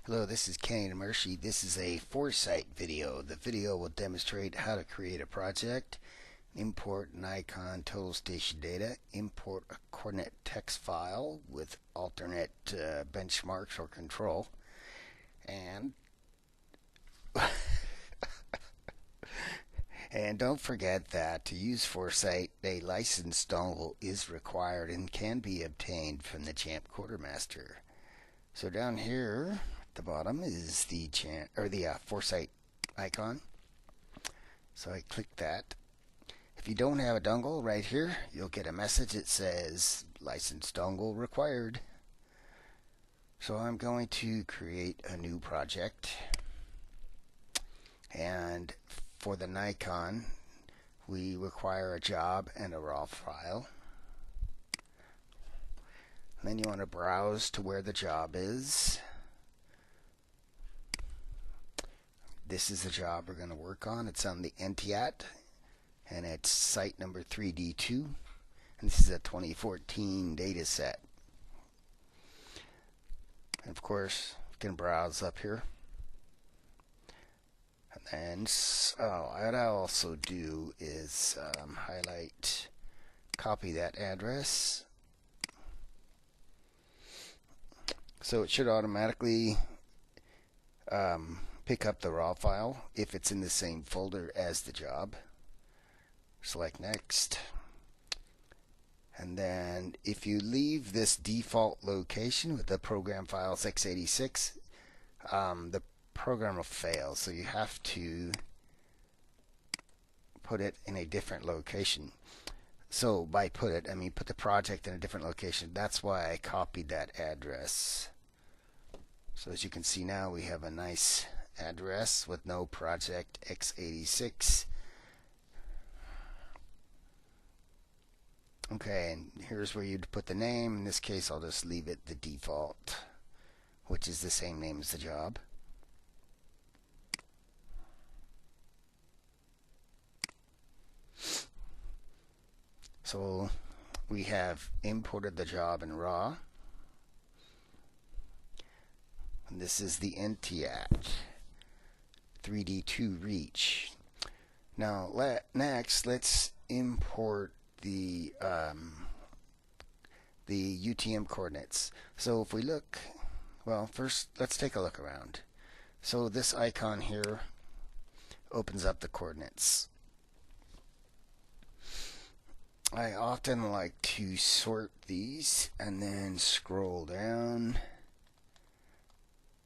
Hello, this is Kenny Demershi. This is a Foresight video. The video will demonstrate how to create a project, import an icon total station data, import a coordinate text file with alternate benchmarks or control, and and don't forget that to use Foresight, a licensed dongle is required and can be obtained from the Champ Quartermaster. So down here at the bottom is the Foresight icon. So I click that. If you don't have a dongle right here, you'll get a message that says licensed dongle required. So I'm going to create a new project, and for the Nikon we require a job and a raw file. And then you want to browse to where the job is. This is the job we're going to work on. It's on the NTIAT, and it's site number 3D2, and this is a 2014 data set. And of course, you can browse up here. And then what I also do is highlight, copy that address. So it should automatically pick up the raw file if it's in the same folder as the job. Select next. And then if you leave this default location with the program files x86, the program will fail. So you have to put it in a different location. So by put it, I mean put the project in a different location. That's why I copied that address. So as you can see now, we have a nice address with no project x86. Okay, and here's where you'd put the name. In this case, I'll just leave it the default, which is the same name as the job. So we have imported the job in raw. And this is the NTIAT 3D2 reach. Now next, let's import the UTM coordinates. So if we look, well, first let's take a look around. So this icon here opens up the coordinates. I often like to sort these and then scroll down,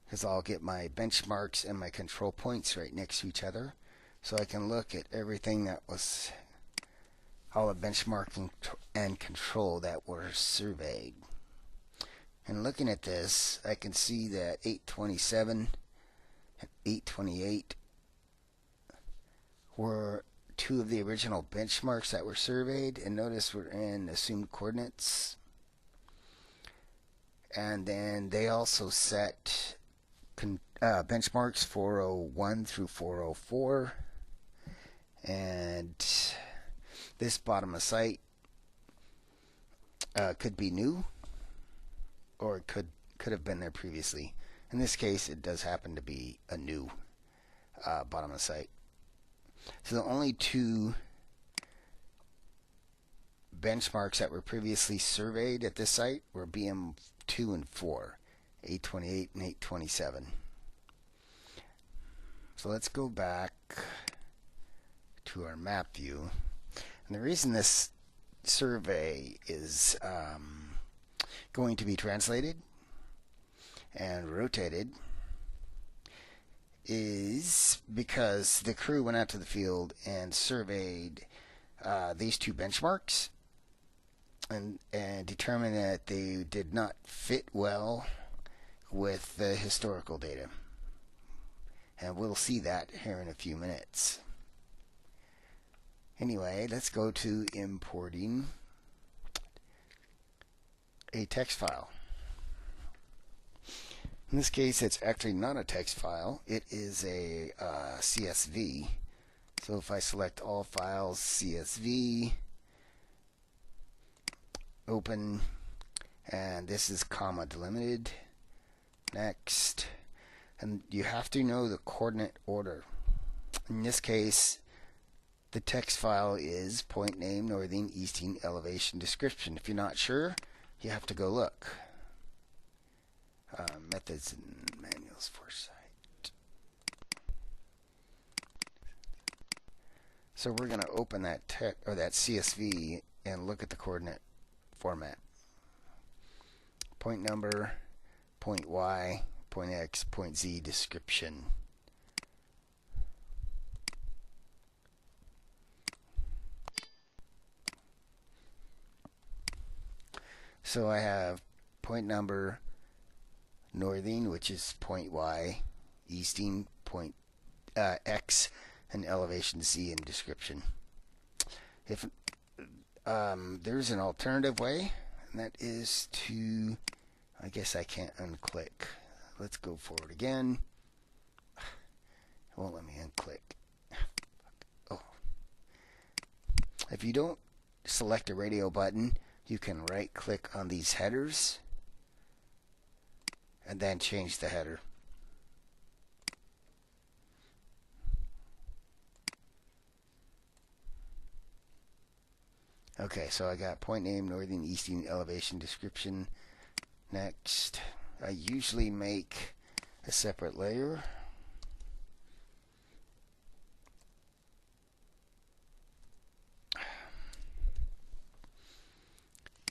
because I'll get my benchmarks and my control points right next to each other, so I can look at everything that was, all the benchmarking and control that were surveyed. And looking at this, I can see that 827 and 828 were two of the original benchmarks that were surveyed, and notice we're in assumed coordinates. And then they also set benchmarks 401 through 404, and this bottom of site could be new, or it could have been there previously. In this case, it does happen to be a new bottom of site. So the only two benchmarks that were previously surveyed at this site were BM2 and 4, 828 and 827. So let's go back to our map view. And the reason this survey is going to be translated and rotated is because the crew went out to the field and surveyed these two benchmarks and determined that they did not fit well with the historical data. And we'll see that here in a few minutes. Anyway, let's go to importing a text file. In this case, it's actually not a text file. It is a CSV. So if I select all files, CSV, open, and this is comma delimited. Next. And you have to know the coordinate order. In this case, the text file is point name, northing, easting, elevation, description. If you're not sure, you have to go look. Methods and manuals, Foresight. So we're going to open that that CSV and look at the coordinate format. Point number, point Y, point X, point Z, description. So I have point number, northing, which is point Y, easting, point X, and elevation Z in description. If there's an alternative way, and that is to, I guess I can't unclick. Let's go forward again. It won't let me unclick. Oh. If you don't select a radio button, you can right click on these headers and then change the header. Okay, so I got point name, northing, easting, elevation, description. Next, I usually make a separate layer.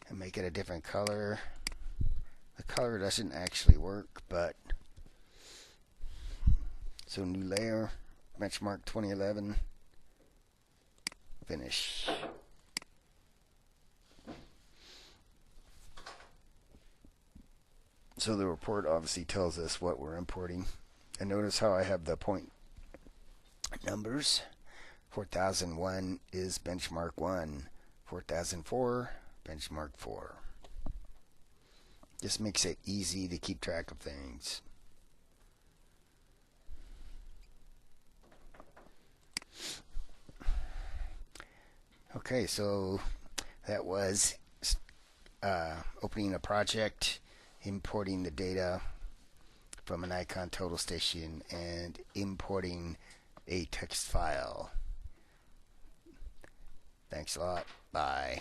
And make it a different color. The color doesn't actually work, but so new layer, benchmark 2011, finish. So the report obviously tells us what we're importing. And notice how I have the point numbers. 4001 is benchmark 1. 4004, benchmark 4. Just makes it easy to keep track of things. Okay, so that was opening a project, importing the data from an icon total station, and importing a text file. Thanks a lot. Bye.